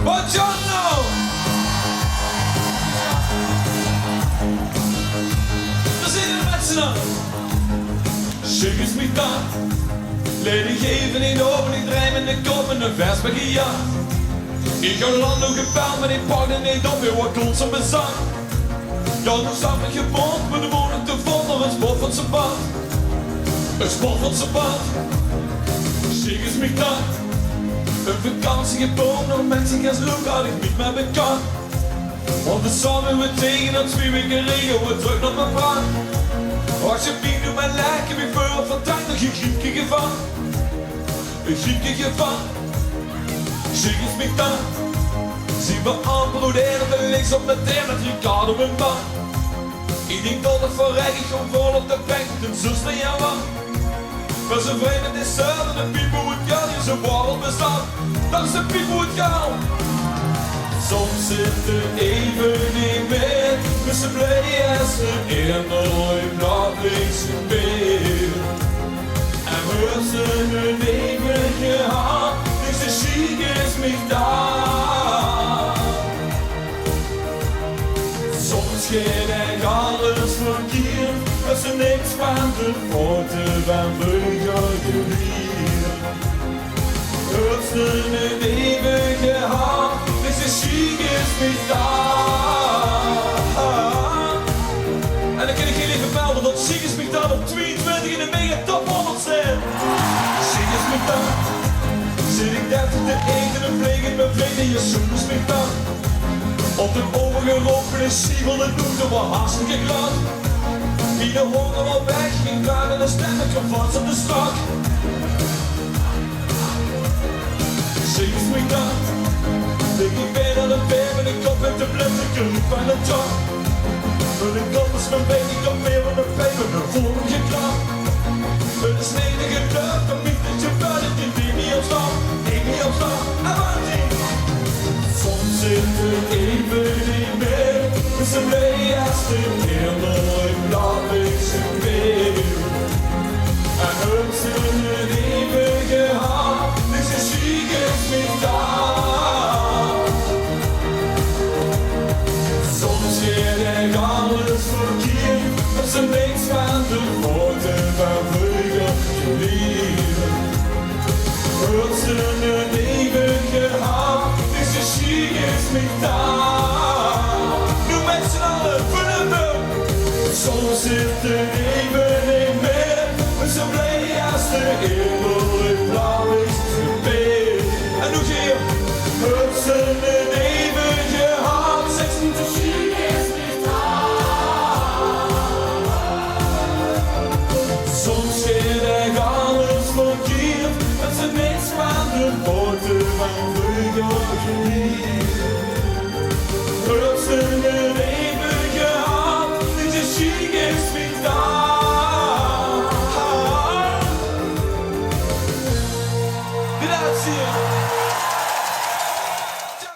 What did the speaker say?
Buongiorno! Daar zitten de mensen aan. Schick eens me dan. Leidinggeven in de ogen, ik draai met de kop en een vers bij ja. Ik ga land ook gepeld, maar ik pak er niet op, weer wat constant bezang. Ja, nu staat met je mond, maar de woning te vol naar een sport van zijn bad. Een sport van zijn bad. Schick eens me dan. Een vakantie geboren, nog mensen gaan zoeken, had ik niet meer bekend. Want de zon weer we tegen, dat 2 weken regen, we terug naar mijn baan. Alsjeblieft, doe mijn lijken weer voor vandaag nog een griepje gevan. Een griepje gevan. Zeg eens me dan. Zien we aanbroederen de links op de deur met Ricardo en man. Ik denk dat het voor rijk, ik kom vol op de bank, de zuster ja man. Maar ze vreemd met de zuiden, de piep hoe het gaat, in zijn warrel bestaat. Dat is de piep hoe het gaat. Soms zit er even niet meer, met z'n blij en z'n innerlijk dat niks meer. En we zijn een even gehad, dus de chic is me daar. Soms geen ik alles verkeerd, dat ze niks van de fouten van burgergerier. We zijn een even gehad, dus de chic is me daar. En dan kan ik jullie vermelden dat chic is me daar op 22 in de mega top 100 zijn. Chic is me daar. Zit ik 30 te eten en vleeg in mijn vrienden, je zoekers me daar. Op de ogen geropen en siegel de noemde wat hartstikke glad. Wie de honger al weg, geen kraan en een stem, ik kom vast op de strak. Zeg eens me dan. Lig ik bij aan de been met een kop en de blind, ik roep aan de top. Met een kop is mijn been, ik kom weer van de pijn, met een vorm geklapt. Met een snedige lucht, een mietertje buiten, die neem niet op slag, neem niet op slag, avanti. Soms zit er even niet meer, met z'n blij als de kinderlijk dat ik ze weer. En hun zijn het even gehad, dus de chic is niet daar. Soms gaat ik alles verkeerd, met z'n niks van de woorden van vroeger geleerd. Hun zijn het even gehad, dus de chic is niet daar. Nu met z'n allen, vullen. Soms zit er even niet meer, met z'n blij als de hemel blauw is gebeurd. En hoe zie je? Het zijn het even gehad, seks niet de chic is niet daar. Soms gaat ik alles verkeerd, met z'n niks van de woorden van vroeger geleerd.